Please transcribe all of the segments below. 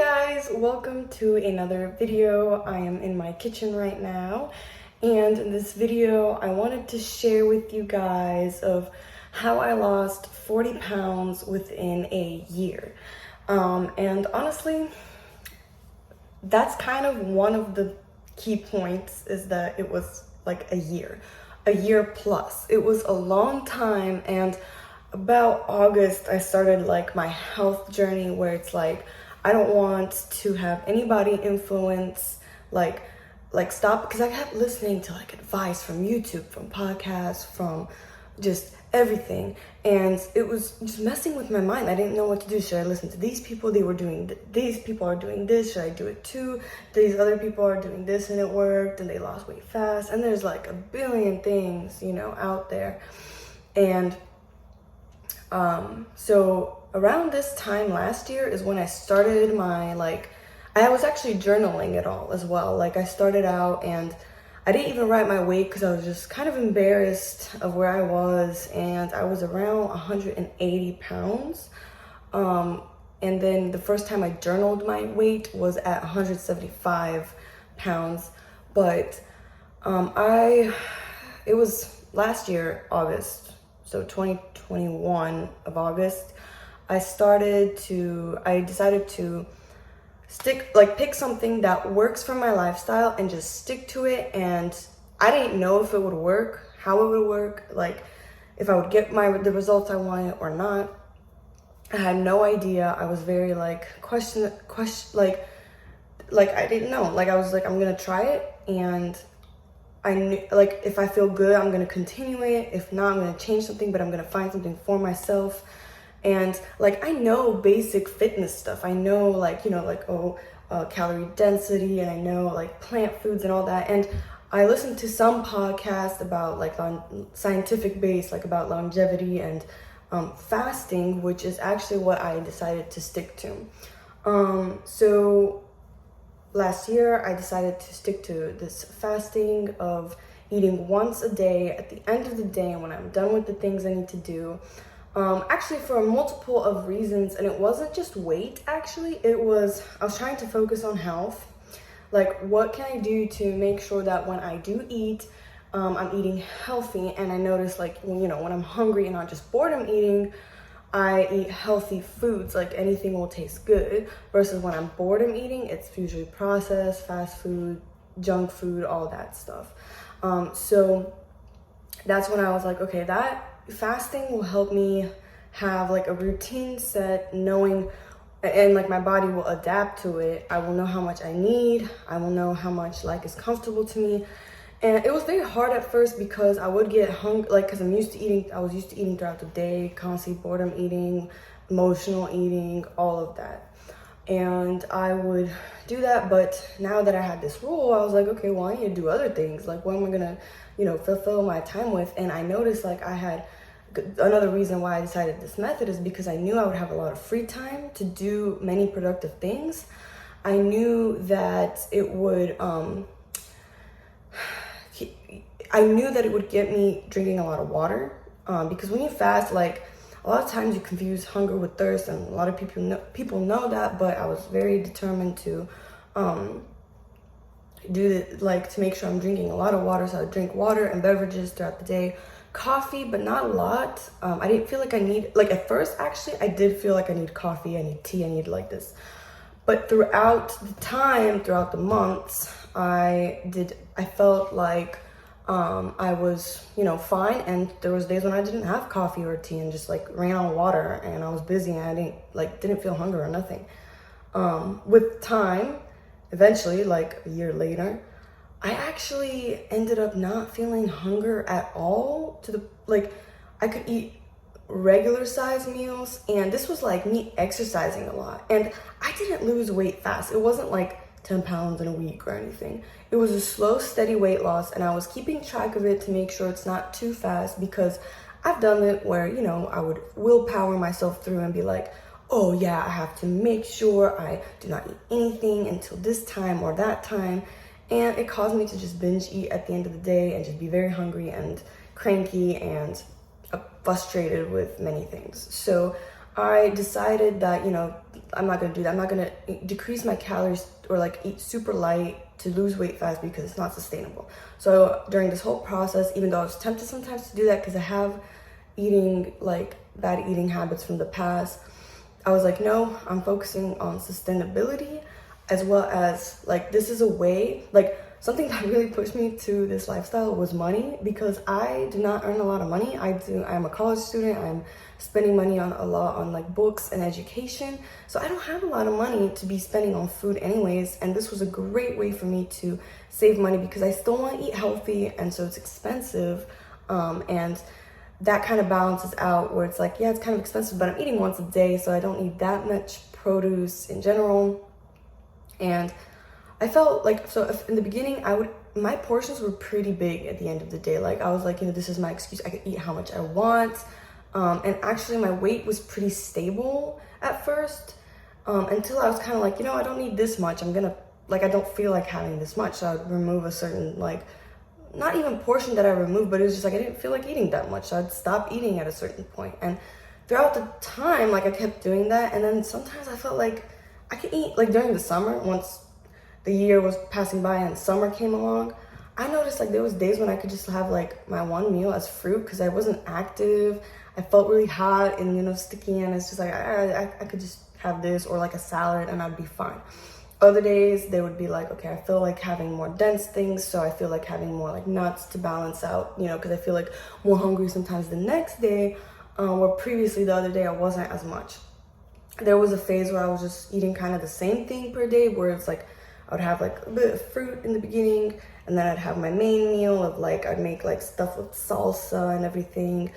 Guys, welcome to another video. I am in my kitchen right now, and in this video I wanted to share with you guys of how I lost 40 pounds within a year. And honestly, that's kind of one of the key points, is that it was like a year plus. It was a long time, and about August I started like my health journey, where it's like I don't want to have anybody influence like stop, because I kept listening to like advice from YouTube, from podcasts, from just everything, and it was just messing with my mind. I didn't know what to do. Should I listen to these people? They were doing these people are doing this. Should I do it too? These other people are doing this and it worked and they lost weight fast. And there's like a billion things, out there. And so around this time last year is when I started my, I was actually journaling it all as well. Like, I started out and I didn't even write my weight because I was just kind of embarrassed of where I was, and I was around 180 pounds. And then the first time I journaled my weight was at 175 pounds. But it was last year, August, so 2021 of August, I decided to pick something that works for my lifestyle and just stick to it. And I didn't know if it would work, how it would work, like if I would get the results I wanted or not. I had no idea. I was very I didn't know. I was like, I'm gonna try it, and I knew, if I feel good, I'm gonna continue it. If not, I'm gonna change something, but I'm gonna find something for myself. And I know basic fitness stuff. I know calorie density, and I know plant foods and all that. And I listened to some podcasts about scientific base, about longevity and fasting, which is actually what I decided to stick to. So last year I decided to stick to this fasting of eating once a day at the end of the day when I'm done with the things I need to do. Actually, for a multiple of reasons, and it wasn't just weight. Actually, I was trying to focus on health. What can I do to make sure that when I do eat, I'm eating healthy? And I noticed when I'm hungry and not just boredom eating, I eat healthy foods. Anything will taste good, versus when I'm boredom eating, it's usually processed, fast food, junk food, all that stuff. So that's when I was like, okay, that fasting will help me have a routine set, knowing, and my body will adapt to it. I will know how much I need. I will know how much is comfortable to me. And it was very hard at first because I would get hungry, because I was used to eating throughout the day, constantly boredom eating, emotional eating, all of that. And I would do that, but now that I had this rule, I was like, okay, well, I need to do other things. What am I gonna, fulfill my time with? And I noticed I had another reason why I decided this method is because I knew I would have a lot of free time to do many productive things. I knew that it would, get me drinking a lot of water, because when you fast, a lot of times you confuse hunger with thirst, and a lot of people know that. But I was very determined to to make sure I'm drinking a lot of water. So I would drink water and beverages throughout the day. Coffee, but not a lot. I didn't feel like I need, at first, actually, I did feel like I need coffee, I need tea, I need this. But throughout the months, I felt like I was, fine. And there was days when I didn't have coffee or tea and just ran on water, and I was busy and I didn't feel hunger or nothing. With time, eventually, a year later, I actually ended up not feeling hunger at all, I could eat regular size meals. And this was me exercising a lot, and I didn't lose weight fast. It wasn't 10 pounds in a week or anything. It was a slow, steady weight loss, and I was keeping track of it to make sure it's not too fast, because I've done it where, I would willpower myself through and be like, oh yeah, I have to make sure I do not eat anything until this time or that time. And it caused me to just binge eat at the end of the day and just be very hungry and cranky and frustrated with many things. So I decided that, you know, I'm not gonna do that. I'm not gonna decrease my calories or like eat super light to lose weight fast because it's not sustainable. So during this whole process, even though I was tempted sometimes to do that because I have eating like bad eating habits from the past, I was like, no, I'm focusing on sustainability, as well as like this is a way, like something that really pushed me to this lifestyle was money, because I do not earn a lot of money. I'm a college student. I'm spending money on a lot on like books and education. So I don't have a lot of money to be spending on food anyways. And this was a great way for me to save money because I still want to eat healthy, and so it's expensive. And that kind of balances out where it's like, yeah, it's kind of expensive, but I'm eating once a day, so I don't need that much produce in general. And I felt like, so if in the beginning, my portions were pretty big at the end of the day. Like I was like, you know, this is my excuse. I could eat how much I want. And actually my weight was pretty stable at first, until I was kind of like, you know, I don't need this much. I don't feel like having this much. So I would remove a certain, like, not even portion that I removed, but it was just like, I didn't feel like eating that much. So I'd stop eating at a certain point. And throughout the time, like I kept doing that. And then sometimes I felt like I could eat, like during the summer, once the year was passing by and summer came along, I noticed like there was days when I could just have like my one meal as fruit because I wasn't active. I felt really hot and, you know, sticky, and it's just like I could just have this or like a salad and I'd be fine. Other days they would be like, okay, I feel like having more dense things, so I feel like having more like nuts to balance out, you know, because I feel like more hungry sometimes the next day, where previously the other day I wasn't as much. There was a phase where I was just eating kind of the same thing per day, where it's like I would have like a bit of fruit in the beginning, and then I'd have my main meal of like, I'd make like stuff with salsa and everything,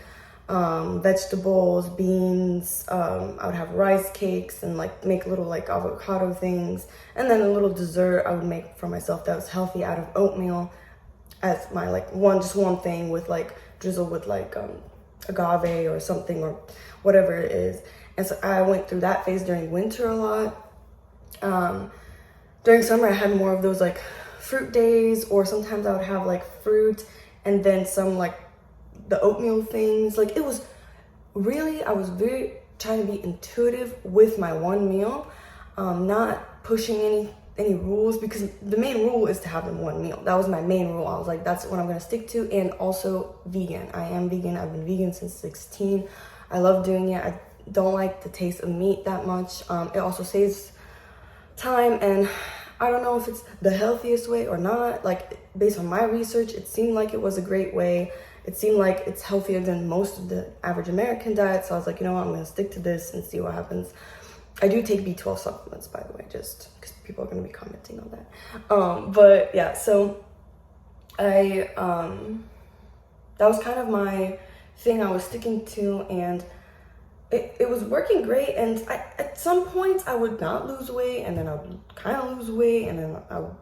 vegetables, beans, I would have rice cakes and like make little like avocado things, and then a little dessert I would make for myself that was healthy out of oatmeal as my like one thing with like drizzle with like agave or something or whatever it is. And so I went through that phase during winter a lot. During summer I had more of those like fruit days, or sometimes I would have like fruit and then some like the oatmeal things. Like it was really, I was very trying to be intuitive with my one meal, not pushing any rules, because the main rule is to have them one meal. That was my main rule. I was like, that's what I'm gonna stick to. And also vegan. I am vegan. I've been vegan since 16. I love doing it. I don't like the taste of meat that much. It also saves time, and I don't know if it's the healthiest way or not. Like based on my research, it seemed like it was a great way. It seemed like it's healthier than most of the average American diet. So I was like, you know what, I'm gonna stick to this and see what happens. I do take B12 supplements, by the way, just because people are gonna be commenting on that. But yeah, so that was kind of my thing I was sticking to, and it was working great. And at some points I would not lose weight, and then I would kind of lose weight, and then I would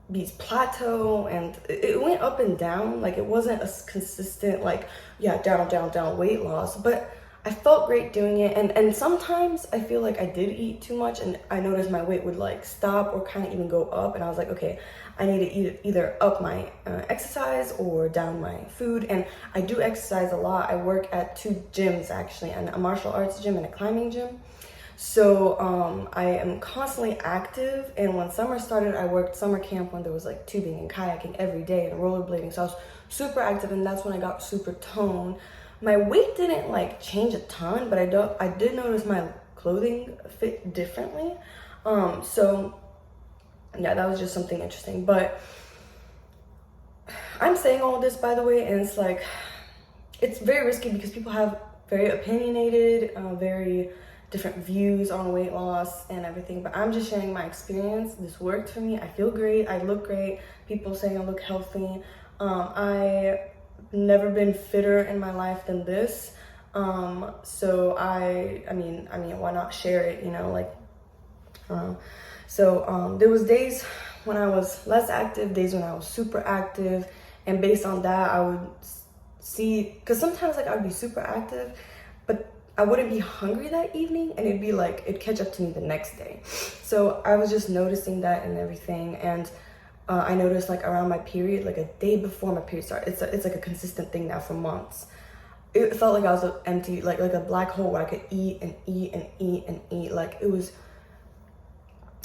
be plateau, and it went up and down. Like it wasn't a consistent like, yeah, down weight loss, but I felt great doing it. And sometimes I feel like I did eat too much, and I noticed my weight would like stop or kind of even go up, and I was like, okay, I need to either up my exercise or down my food. And I do exercise a lot. I work at 2 gyms actually, a martial arts gym and a climbing gym. So I am constantly active, and when summer started, I worked summer camp when there was like tubing and kayaking every day and rollerblading. So I was super active, and that's when I got super toned. My weight didn't like change a ton, but I did notice my clothing fit differently. So yeah, that was just something interesting. But I'm saying all this, by the way, and it's like, it's very risky because people have very opinionated, very different views on weight loss and everything, but I'm just sharing my experience. This worked for me. I feel great. I look great. People saying I look healthy. I never been fitter in my life than this. So I mean, why not share it, you know, like, there was days when I was less active, days when I was super active, and based on that, I would see, because sometimes like I would be super active, but I wouldn't be hungry that evening, and it'd be like, it'd catch up to me the next day. So I was just noticing that and everything. And I noticed like around my period, like a day before my period started, it's like a consistent thing now for months. it felt like I was empty, like a black hole where I could eat and eat and eat and eat. Like it was,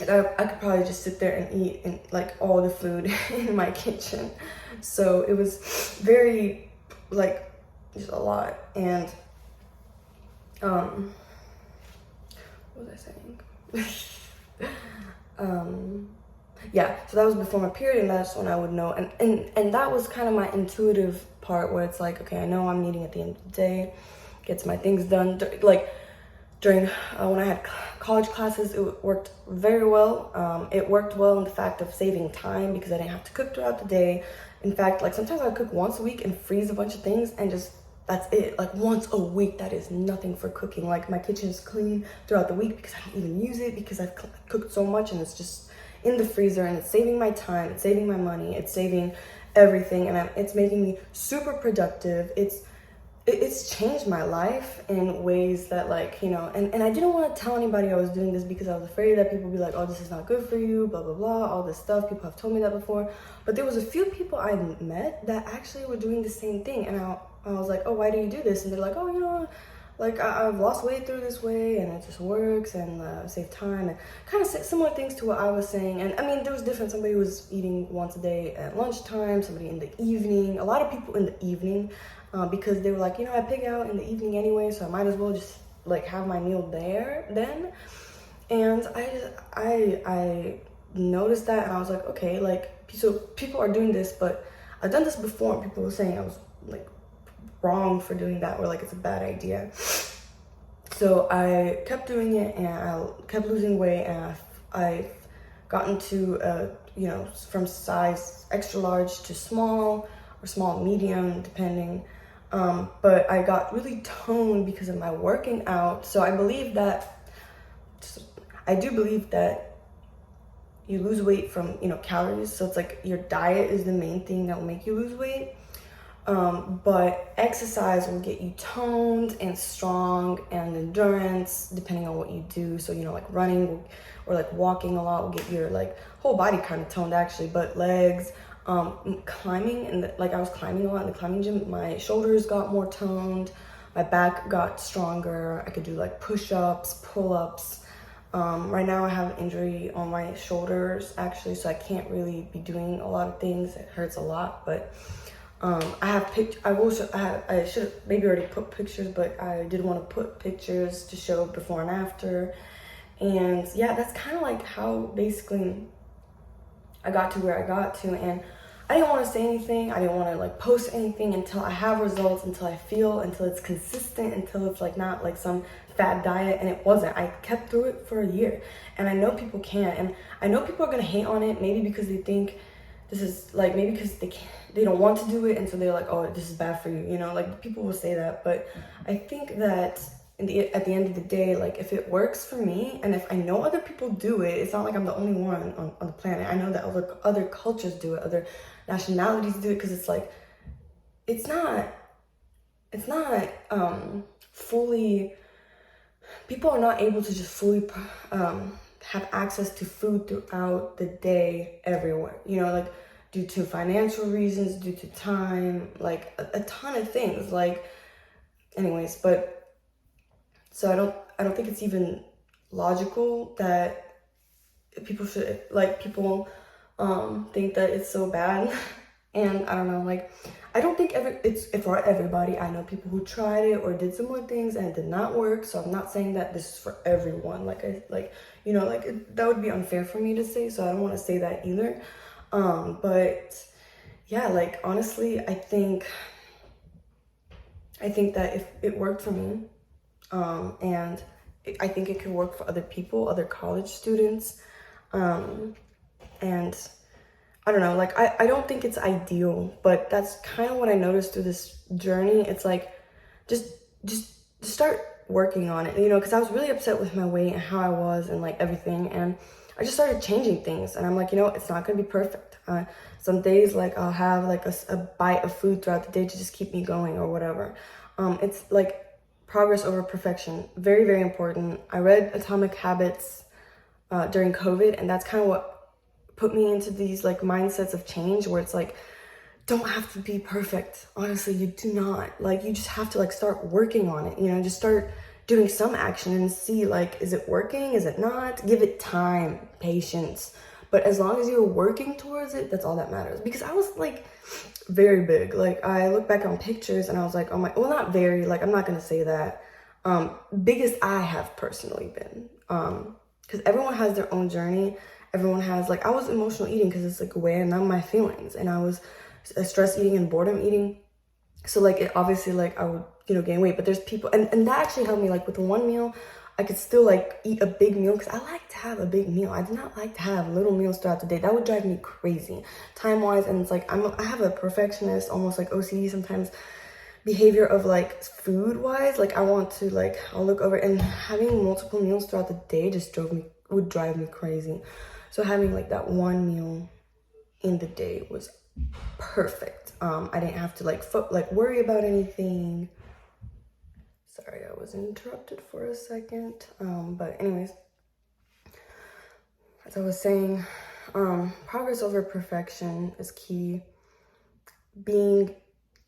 like I could probably just sit there and eat and like all the food in my kitchen. So it was very like just a lot. And what was I saying? Yeah, so that was before my period, and that's when I would know. And that was kind of my intuitive part, where it's like, okay, I know I'm eating at the end of the day, gets my things done. Like during when I had college classes, it worked very well. It worked well in the fact of saving time, because I didn't have to cook throughout the day. In fact, like sometimes I would cook once a week and freeze a bunch of things, and just that's it. Like once a week, that is nothing for cooking. Like my kitchen is clean throughout the week because I don't even use it, because I've cooked so much and it's just in the freezer, and it's saving my time, it's saving my money, it's saving everything, and it's making me super productive. It's changed my life in ways that, like, you know, and I didn't want to tell anybody I was doing this, because I was afraid that people would be like, oh, this is not good for you, blah, blah, blah, all this stuff. People have told me that before. But there was a few people I met that actually were doing the same thing. And I was like, oh, why do you do this? And they're like, oh, you know, like I've lost weight through this way, and it just works, and save time, and kind of similar things to what I was saying. And I mean, there was different. Somebody was eating once a day at lunchtime, somebody in the evening, a lot of people in the evening, because they were like, you know, I pig out in the evening anyway, so I might as well just like have my meal there then. And I noticed that, and I was like, okay, like, so people are doing this, but I've done this before, and people were saying I was like wrong for doing that, or like it's a bad idea. So I kept doing it, and I kept losing weight, and I've gotten to you know, from size extra large to small, or small medium, depending. But I got really toned because of my working out. So I do believe that you lose weight from, you know, calories. So it's like your diet is the main thing that will make you lose weight. But exercise will get you toned and strong, and endurance, depending on what you do. So, you know, like running or like walking a lot will get your like whole body kind of toned, actually, but legs, climbing, and like I was climbing a lot in the climbing gym, my shoulders got more toned, my back got stronger. I could do like push-ups, pull-ups. Right now I have an injury on my shoulders, actually, so I can't really be doing a lot of things. It hurts a lot, but I should have maybe already put pictures, but I did want to put pictures to show before and after. And yeah, that's kind of like how basically I got to where I got to. And I didn't want to say anything. I didn't want to like post anything until I have results, until I feel, until it's consistent, until it's like not like some fad diet. And it wasn't. I kept through it for a year, and I know people can, and I know people are gonna hate on it, maybe because they think this is like, maybe because they don't want to do it, and so they're like, oh, this is bad for you, you know, like people will say that. But I think that at the end of the day, like if it works for me, and if I know other people do it, it's not like I'm the only one on the planet. I know that other cultures do it, other nationalities do it, because it's like it's not fully, people are not able to just fully have access to food throughout the day everywhere, you know, like due to financial reasons, due to time, like a ton of things, like, anyways. But so I don't think it's even logical that people should, like, people think that it's so bad. And I don't know, like, I don't think it's for everybody. I know people who tried it or did similar things and it did not work. So I'm not saying that this is for everyone. You know, that would be unfair for me to say. So I don't want to say that either. But yeah, like, honestly, I think that if it worked for me, and I think it could work for other people, other college students, and I don't know, like, I don't think it's ideal, but that's kind of what I noticed through this journey. It's like, just start working on it, you know, because I was really upset with my weight and how I was and like everything, and I just started changing things. And I'm like, you know, it's not gonna be perfect. Some days, like, I'll have like a bite of food throughout the day to just keep me going or whatever. It's like progress over perfection, very, very important. I read Atomic Habits during COVID, and that's kind of what put me into these like mindsets of change, where it's like, don't have to be perfect. Honestly, you do not. Like, you just have to like start working on it, you know, just start doing some action and see like, is it working? Is it not? Give it time, patience. But as long as you're working towards it, that's all that matters. Because I was like very big. Like, I look back on pictures and I was like, oh my, well, not very, like, I'm not gonna say that. Biggest I have personally been. Because everyone has their own journey. Everyone has, like, I was emotional eating because it's like a way to numb my feelings. And I was stress eating and boredom eating. So like, it obviously, like, I would, you know, gain weight. But there's people, and that actually helped me. Like, with one meal, I could still like eat a big meal because I like to have a big meal. I do not like to have little meals throughout the day. That would drive me crazy time-wise. And it's like, I have a perfectionist, almost like OCD sometimes, behavior of like food-wise. Like, I want to, like, I'll look over, and having multiple meals throughout the day just would drive me crazy. So having like that one meal in the day was perfect. I didn't have to like worry about anything. Sorry, I was interrupted for a second. But anyways, as I was saying, progress over perfection is key. Being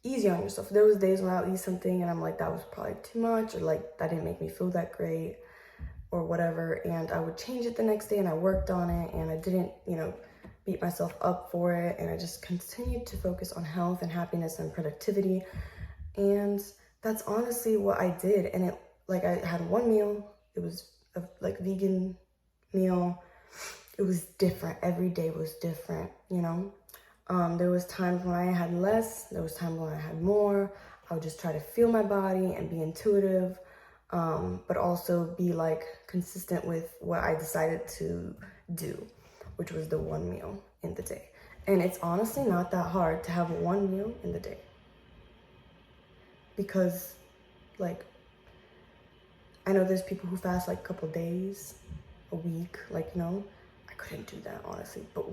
easy on yourself. There was days when I'll eat something and I'm like, that was probably too much, or like, that didn't make me feel that great, or whatever. And I would change it the next day, and I worked on it, and I didn't, you know, beat myself up for it. And I just continued to focus on health and happiness and productivity. And that's honestly what I did. And it, like, I had one meal. It was a like vegan meal. It was different. Every day was different, you know? There was times when I had less. There was times when I had more. I would just try to feel my body and be intuitive, but also be like consistent with what I decided to do, which was the one meal in the day. And it's honestly not that hard to have one meal in the day. Because, like, I know there's people who fast like a couple days, a week, like, you know, I couldn't do that, honestly. But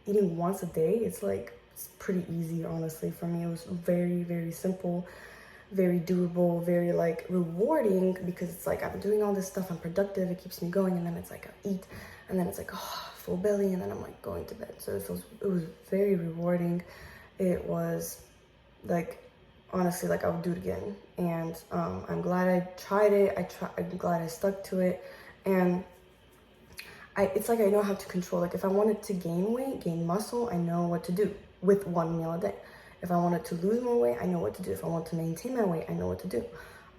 eating once a day, it's pretty easy, honestly. For me, it was very, very simple, very doable, very like rewarding, because it's like, I'm doing all this stuff, I'm productive, it keeps me going. And then it's like, I eat, and then it's like, oh, full belly, and then I'm like going to bed. So it was very rewarding. It was like, honestly, like, I would do it again. And I'm glad I tried it. I'm glad I stuck to it. And it's like, I know how to control. Like, if I wanted to gain weight, gain muscle, I know what to do with one meal a day. If I wanted to lose more weight, I know what to do. If I want to maintain my weight, I know what to do.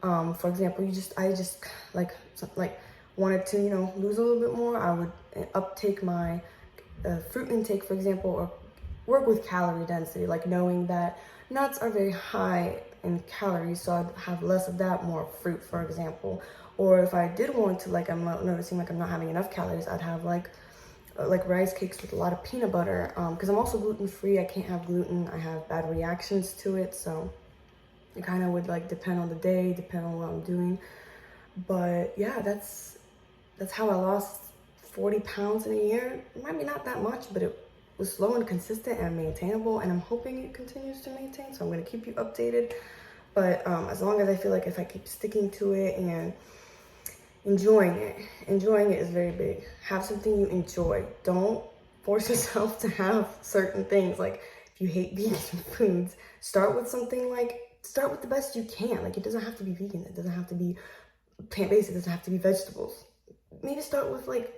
For example, I just like wanted to, you know, lose a little bit more. I would uptake my fruit intake, for example, or work with calorie density, like knowing that nuts are very high in calories, so I'd have less of that, more fruit, for example. Or if I did want to, like, I'm not noticing like I'm not having enough calories, I'd have like rice cakes with a lot of peanut butter. Because I'm also gluten-free, I can't have gluten. I have bad reactions to it, so it kind of would like depend on the day, depend on what I'm doing. But yeah, that's how I lost 40 pounds in a year. It might be not that much, but it was slow and consistent and maintainable, and I'm hoping it continues to maintain. So I'm going to keep you updated. But as long as I feel like if I keep sticking to it and enjoying it is very big. Have something you enjoy. Don't force yourself to have certain things. Like, if you hate vegan foods, start with the best you can. Like, it doesn't have to be vegan. It doesn't have to be plant-based. It doesn't have to be vegetables. Maybe start with like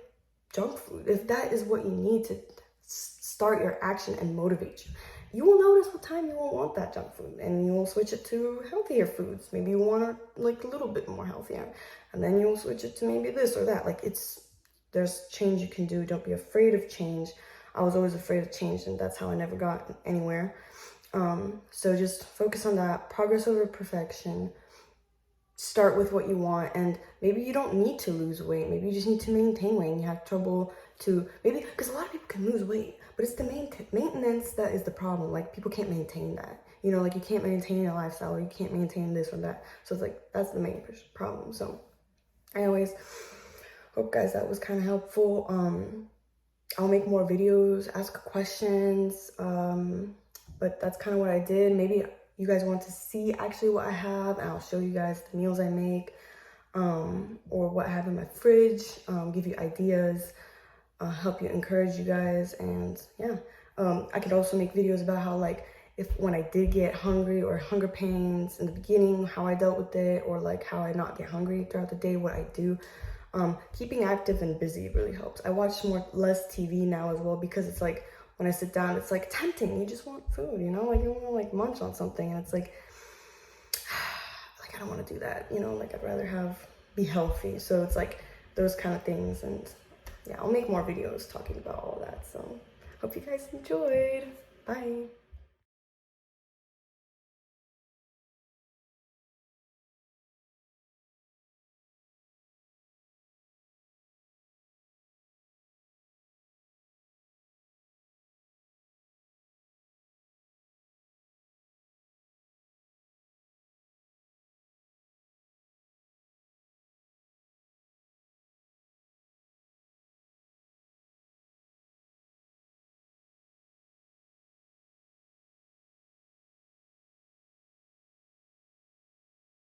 junk food. If that is what you need to start your action and motivate you. You will notice with time you won't want that junk food, and you will switch it to healthier foods. Maybe you want to like a little bit more healthier, and then you'll switch it to maybe this or that. Like, there's change you can do. Don't be afraid of change. I was always afraid of change, and that's how I never got anywhere. So just focus on that. Progress over perfection. Start with what you want, and maybe you don't need to lose weight. Maybe you just need to maintain weight, and you have trouble to, maybe, because a lot of people can lose weight, but it's the maintenance that is the problem. Like, people can't maintain that, you know, like, you can't maintain a lifestyle, or you can't maintain this or that. So it's like, that's the main problem. So anyways, hope guys that was kind of helpful. I'll make more videos, ask questions, but that's kind of what I did. Maybe you guys want to see actually what I have, and I'll show you guys the meals I make, or what I have in my fridge, give you ideas, help you, encourage you guys. And yeah, I could also make videos about how like if when I did get hungry or hunger pains in the beginning, how I dealt with it, or like how I not get hungry throughout the day, what I do. Keeping active and busy really helps. I watch less TV now as well, because it's like when I sit down, it's like tempting. You just want food, you know, like you want to like munch on something, and it's like I don't want to do that, you know, like I'd rather be healthy. So it's like those kind of things. And yeah, I'll make more videos talking about all that. So hope you guys enjoyed. Bye.